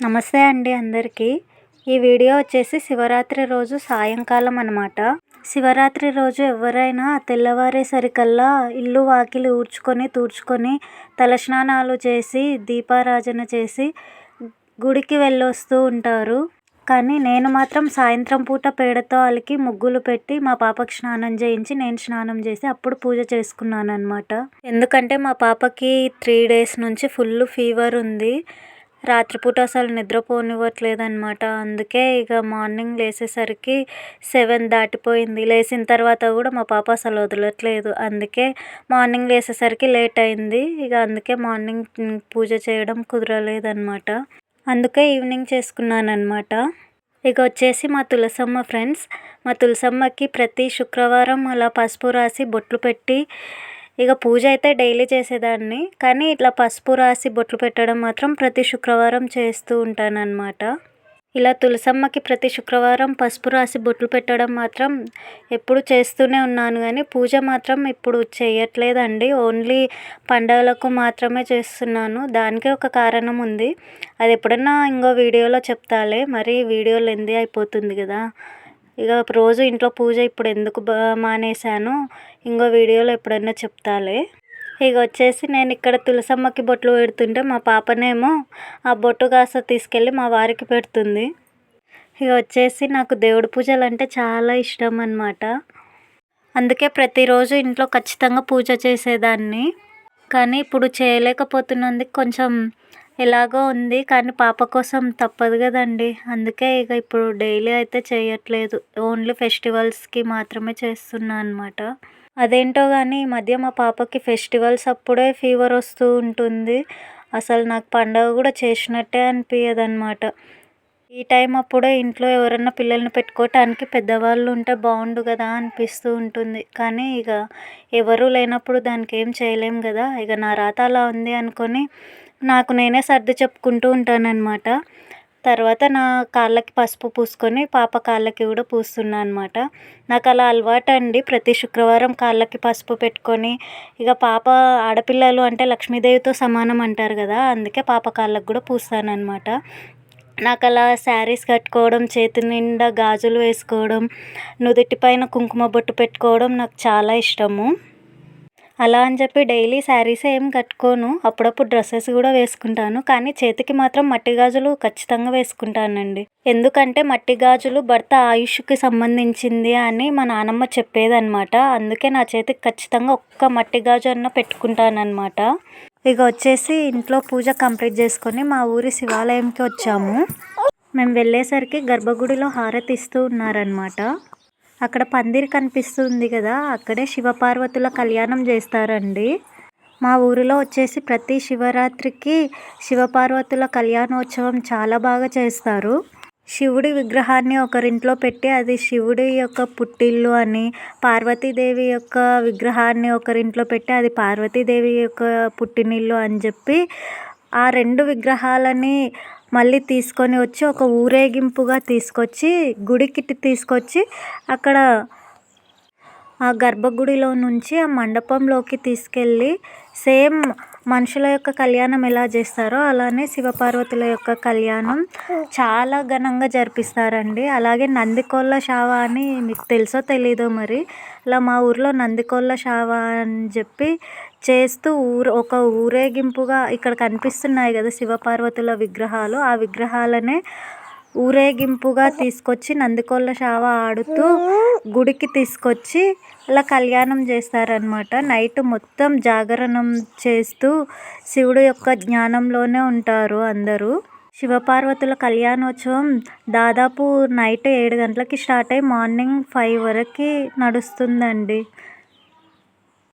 నమస్తే అండి అందరికీ. ఈ వీడియో వచ్చేసి శివరాత్రి రోజు సాయంకాలం అనమాట. శివరాత్రి రోజు ఎవరైనా తెల్లవారేసరికల్లా ఇల్లు వాకిలి తుడుచుకొని తలస్నానాలు చేసి దీపారాజన చేసి గుడికి వెళ్ళొస్తూ ఉంటారు. కానీ నేను మాత్రం సాయంత్రం పూట పేడతో అలికి ముగ్గులు పెట్టి మా పాపకి స్నానం చేయించి నేను స్నానం చేసి అప్పుడు పూజ చేసుకున్నాను అనమాట. ఎందుకంటే మా పాపకి 3 days నుంచి ఫుల్ ఫీవర్ ఉంది. రాత్రిపూట అసలు నిద్రపోనివ్వట్లేదనమాట. అందుకే ఇక మార్నింగ్ లేచేసరికి 7 దాటిపోయింది. లేచిన తర్వాత కూడా మా పాప అసలు వదలట్లేదు. అందుకే మార్నింగ్ లేచేసరికి లేట్ అయింది. ఇక అందుకే మార్నింగ్ పూజ చేయడం కుదరలేదన్నమాట. అందుకే ఈవినింగ్ చేసుకున్నానమాట. ఇక వచ్చేసి మా తులసమ్మ ఫ్రెండ్స్. మా తులసమ్మకి ప్రతి శుక్రవారం అలా పసుపు రాసి బొట్లు పెట్టి ఇక పూజ అయితే డైలీ చేసేదాన్ని. కానీ ఇట్లా పసుపు రాసి బొట్లు పెట్టడం మాత్రం ప్రతి శుక్రవారం చేస్తూ ఉంటానన్నమాట. ఇలా తులసమ్మకి ప్రతి శుక్రవారం పసుపు రాసి బొట్లు పెట్టడం మాత్రం ఎప్పుడు చేస్తూనే ఉన్నాను. కానీ పూజ మాత్రం ఇప్పుడు చేయట్లేదండి. ఓన్లీ పండగలకు మాత్రమే చేస్తున్నాను. దానికే ఒక కారణం ఉంది. అది ఎప్పుడన్నా ఇంకో వీడియోలో చెప్తాలే. మరి వీడియో లెంతీ అయిపోతుంది కదా. ఇక రోజు ఇంట్లో పూజ ఇప్పుడు ఎందుకు మానేశాను ఇంకో వీడియోలో ఎప్పుడైనా చెప్తాలే. ఇక వచ్చేసి నేను ఇక్కడ తులసమ్మకి బొట్లు పెడుతుంటే మా పాపనేమో ఆ బొట్టు కాస్త తీసుకెళ్ళి మా వారికి పెడుతుంది. ఇక వచ్చేసి నాకు దేవుడి పూజలు అంటే చాలా ఇష్టం అన్నమాట. అందుకే ప్రతిరోజు ఇంట్లో ఖచ్చితంగా పూజ చేసేదాన్ని. కానీ ఇప్పుడు చేయలేకపోతున్నందుకు కొంచెం ఎలాగో ఉంది. కానీ పాప కోసం తప్పదు కదండి. అందుకే ఇక ఇప్పుడు డైలీ అయితే చేయట్లేదు. ఓన్లీ ఫెస్టివల్స్కి మాత్రమే చేస్తున్నా అనమాట. అదేంటో కానీ ఈ మధ్య మా పాపకి ఫెస్టివల్స్ అప్పుడే ఫీవర్ వస్తూ ఉంటుంది. అసలు నాకు పండగ కూడా చేసినట్టే అనిపించదన్నమాట. ఈ టైం అప్పుడే ఇంట్లో ఎవరన్నా పిల్లల్ని పెట్టుకోవటానికి పెద్దవాళ్ళు ఉంటే బాగుండు కదా అనిపిస్తూ ఉంటుంది. కానీ ఇక ఎవరు లేనప్పుడు దానికి ఏం చేయలేం కదా. ఇక నా రాత అలా ఉంది అనుకొని నాకు నేనే సర్ది చెప్పుకుంటూ ఉంటానన్నమాట. తర్వాత నా కాళ్ళకి పసుపు పూసుకొని పాప కాళ్ళకి కూడా పూస్తున్నా అనమాట. నాకు అలా అలవాటు అండి. ప్రతి శుక్రవారం కాళ్ళకి పసుపు పెట్టుకొని ఇక పాప ఆడపిల్లలు అంటే లక్ష్మీదేవితో సమానం అంటారు కదా. అందుకే పాప కాళ్ళకి కూడా పూస్తానన్నమాట. నాకు అలా శారీస్ కట్టుకోవడం, చేతి నిండా గాజులు వేసుకోవడం, నుదుటి పైన కుంకుమ బొట్టు పెట్టుకోవడం నాకు చాలా ఇష్టము. అలా అని చెప్పి డైలీ శారీస్ ఏం కట్టుకోను. అప్పుడప్పుడు డ్రెస్సెస్ కూడా వేసుకుంటాను. కానీ చేతికి మాత్రం మట్టి గాజులు ఖచ్చితంగా వేసుకుంటానండి. ఎందుకంటే మట్టి గాజులు భర్త ఆయుష్కి సంబంధించింది అని మా నానమ్మ చెప్పేదన్నమాట. అందుకే నా చేతికి ఖచ్చితంగా ఒక్క మట్టి గాజు అన్న పెట్టుకుంటానన్నమాట. ఇక వచ్చేసి ఇంట్లో పూజ కంప్లీట్ చేసుకొని మా ఊరి శివాలయంకి వచ్చాము. మేము వెళ్ళేసరికి గర్భగుడిలో హారతి ఇస్తూ ఉన్నారనమాట. అక్కడ పందిరి కనిపిస్తుంది కదా, అక్కడే శివపార్వతుల కళ్యాణం చేస్తారండి. మా ఊరిలో వచ్చేసి ప్రతి శివరాత్రికి శివపార్వతుల కళ్యాణోత్సవం చాలా బాగా చేస్తారు. శివుడి విగ్రహాన్ని ఒకరింట్లో పెట్టి అది శివుడి యొక్క పుట్టిల్లు అని, పార్వతీదేవి యొక్క విగ్రహాన్ని ఒకరింట్లో పెట్టి అది పార్వతీదేవి యొక్క పుట్టినిల్లు అని చెప్పి ఆ 2 విగ్రహాలని మళ్ళీ తీసుకొని వచ్చి ఒక ఊరేగింపుగా తీసుకొచ్చి గుడికి తీసుకొచ్చి అక్కడ ఆ గర్భగుడిలో నుంచి ఆ మండపంలోకి తీసుకెళ్ళి సేమ్ మనుషుల యొక్క కళ్యాణం ఎలా చేస్తారో అలానే శివపార్వతుల యొక్క కళ్యాణం చాలా ఘనంగా జరిపిస్తారండి. అలాగే నందికొల్ల షావ అని మీకు తెలుసో తెలీదో మరి, అలా మా ఊర్లో నందికొల్ల షావ అని చెప్పి చేస్తూ ఒక ఊరేగింపుగా ఇక్కడ కనిపిస్తున్నాయి కదా శివపార్వతుల విగ్రహాలు. ఆ విగ్రహాలనే ఊరేగింపుగా తీసుకొచ్చి నందికొల్ల షావ ఆడుతూ గుడికి తీసుకొచ్చి అలా కళ్యాణం చేస్తారనమాట. నైట్ మొత్తం జాగరణం చేస్తూ శివుడు యొక్క జ్ఞానంలోనే ఉంటారు అందరూ. శివపార్వతుల కళ్యాణోత్సవం దాదాపు నైట్ 7 గంటలకి స్టార్ట్ అయ్యి మార్నింగ్ 5 వరకు నడుస్తుందండి.